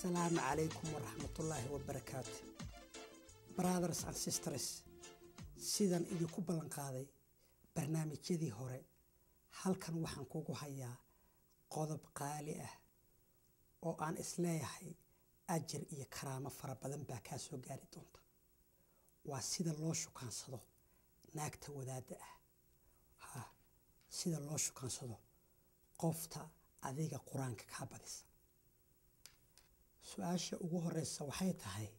السلام عليكم ورحمة الله وبركاته. Brothers and sisters, sidan idinku ballan qaaday barnaamijyadii hore halkan waxaan kugu hayaa qodob qaali ah oo aan isleeyahay ajir iyo karaamo fara badan baa ka soo gaari doonta. waa sida loo shukaansado naagta wadaada ah. sida loo shukaansado qofta adiga quraanka ka badisa. su'aasha ugu horeysa waxay tahay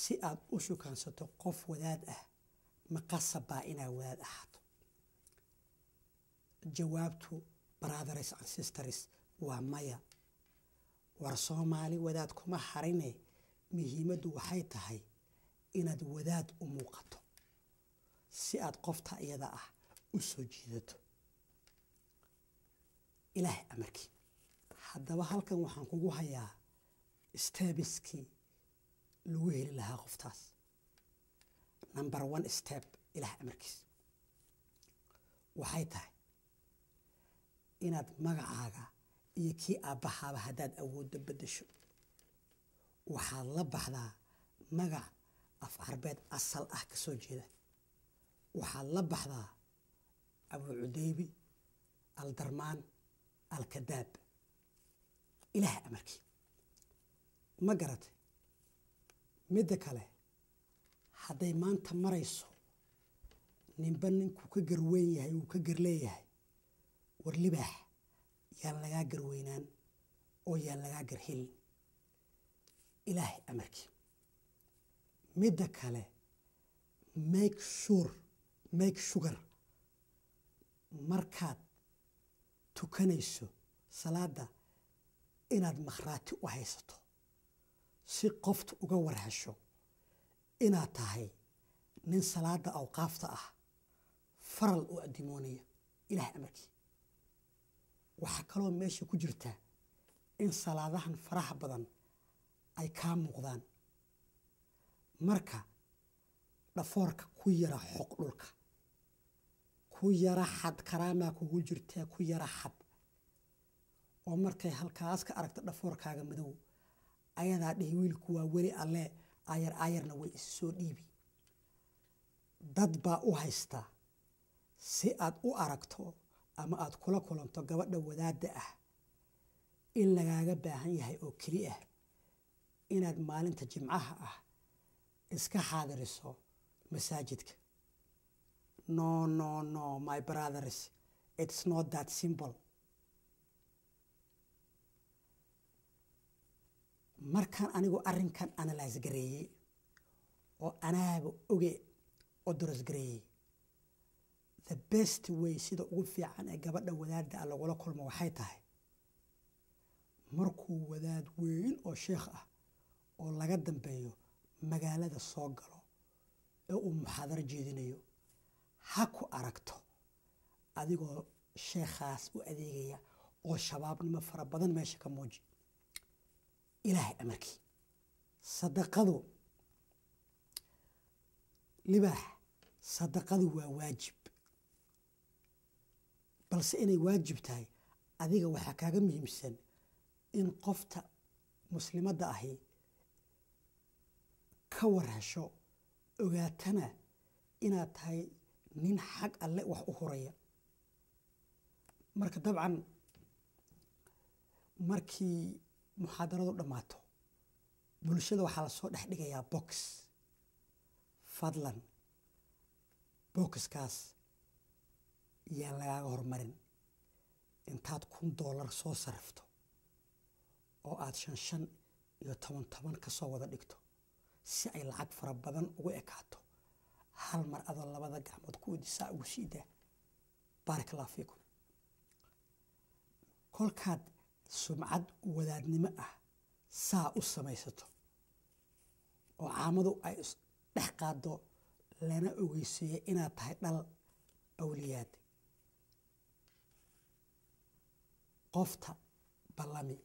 si aad u shukaansato qof wadaad ah ma qasaba inaad wadaad ahaato? jawaabtu brothers and sisters waa maya. war Soomaali wadaad kuma harine muhiimadu waxay tahay inaad wadaad u muuqato si aad qofta iyada ah u soo jiidato. ilaahay amarkii. haddaba halkan waxaan kugu hayaa stebiskii lagu heli lahaa qoftaas. number 1 step ilaahay amarkiis waxay tahay inaad magacaaga iyo kii aabbahaaba haddaad awooddo beddesho waxaad la baxdaa magac af carbeed asal ah ka soo jeeda. waxaad la baxdaa abu cudeybi aldarmaan alkadaab. ilaahay amarkii. ma garatay midda kale hadday maanta marayso ninba ninkuu ka garweyn yahay uu ka garleeyahay war libaax yaan lagaa garweynaan oo yaan lagaa garhelin. ilaahay amarkii. midda kale make sugar markaad tukanayso salaada inaad makhraati u haysato si qoftu uga warhasho inaad tahay nin salaada awqaafta ah faral u adimoonaya. ilaahay amarkii. waxaa kaloo meesha ku jirta in salaadahan faraha badan ay kaa muuqdaan. marka dhafoorka ku yara xoq dhulka ku yara xad karaamaa kugu jirtaa ku yara xad oo markay halkaas ka aragto dhafoorkaaga madow ayadaa dhihi wiilku waa weli alle ayarna way is soo dhiibi. dad baa u haysta si aad u aragto ama aad kula kulanto gabadha wadaadda ah in lagaaga baahan yahay oo keli ah inaad maalinta jimcaha ah iska xaadiriso masaajidka. no my brothers, it's not that simple. markaan anigu arrinkan analyze gareeyey oo anaaba oge oo doras gareeyey the best way sida ugu fiican ee gabadha wadaadda ah lagula kulmo waxay tahay markuu wadaad weyn oo sheekh ah oo laga dambeeyo magaalada soo galo ee uu muxaadaro jeedinayo ha ku aragto adigoo sheekhaas u adeegaya oo shabaabnimo fara badan meesha ka muuji. ilaahay amarkii. sadaqadu libaax sadaqadu waa waajib balse inay waajib tahay adiga waxaa kaaga muhiimsan in qofta muslimadda ahi ka warhasho ogaatana inaad tahay nin xag alle wax u horaya. marka dabcan markii muxaadaradu dhammaato bulshada waxaa lasoo dhex dhigayaa box. fadlan boxkaas yaan lagaaga hormarin intaad $1 soo sarifto oo aad 5 iyo 10 ka soo wada dhigto si ay lacag fara badan ugu ekaato hal mar adoo labada gacmood ku wadisaa ugu siidaa. barakallahu fiikum. kolkaad sumcad wadaadnimo ah saa u samaysato oo caamadu ay dhex qaado lana ogeysiiyo inaad tahay dhal awliyaad qofta ballami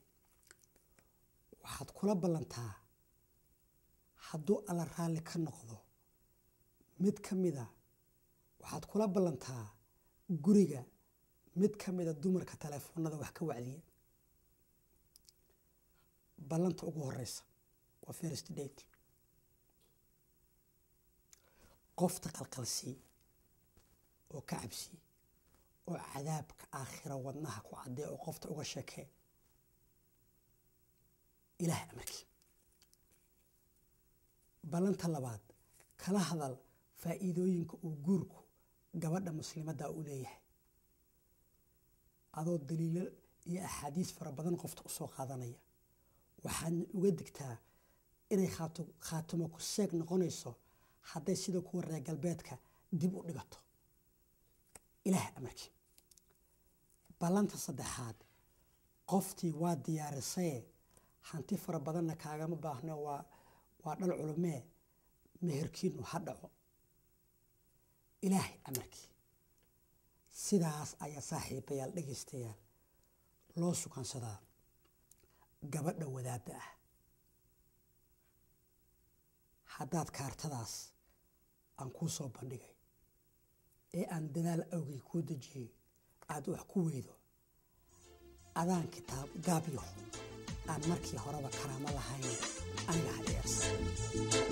waxaad kula ballantaa hadduu alla raalli ka noqdo mid ka mida waxaad kula ballantaa guriga mid ka mida dumarka telefoonada wax ka wacdiya ballanta ugu horeysa waa first date. qofta qalqalsii oo ka cabsii oo cadaabka aakhira wadnaha ku cadee oo qofta uga sheekee ilaah amarkii. ballanta labaad kala hadal faa'iidooyinka uu guurku gabadha muslimadda u leeyahay adoo daliilo iyo axaadiis fara badan qofta u soo qaadanaya. waxaan uga digtaa inay khaatimo ku seeg noqonayso hadday sida kuwa reer galbeedka dib u dhigato ilaah amarkii. ballanta saddexaad qoftii waa diyaarisay hanti fara badanna kaagama baahno waa dhal culumee meherkiinu ha dhaco ilaah amarkii. sidaas ayaa saaxiibayaal dhegaystayaal loo sukansadaa gabadha wadaadda ah. haddaad kaartadaas aan kuu soo bandhigay ee aan dadaal awgay kuu dejiyey aad wax ku weydo adaan kitaab gaabyaho aan markii horeba karaamo lahayn aniga hal eersan.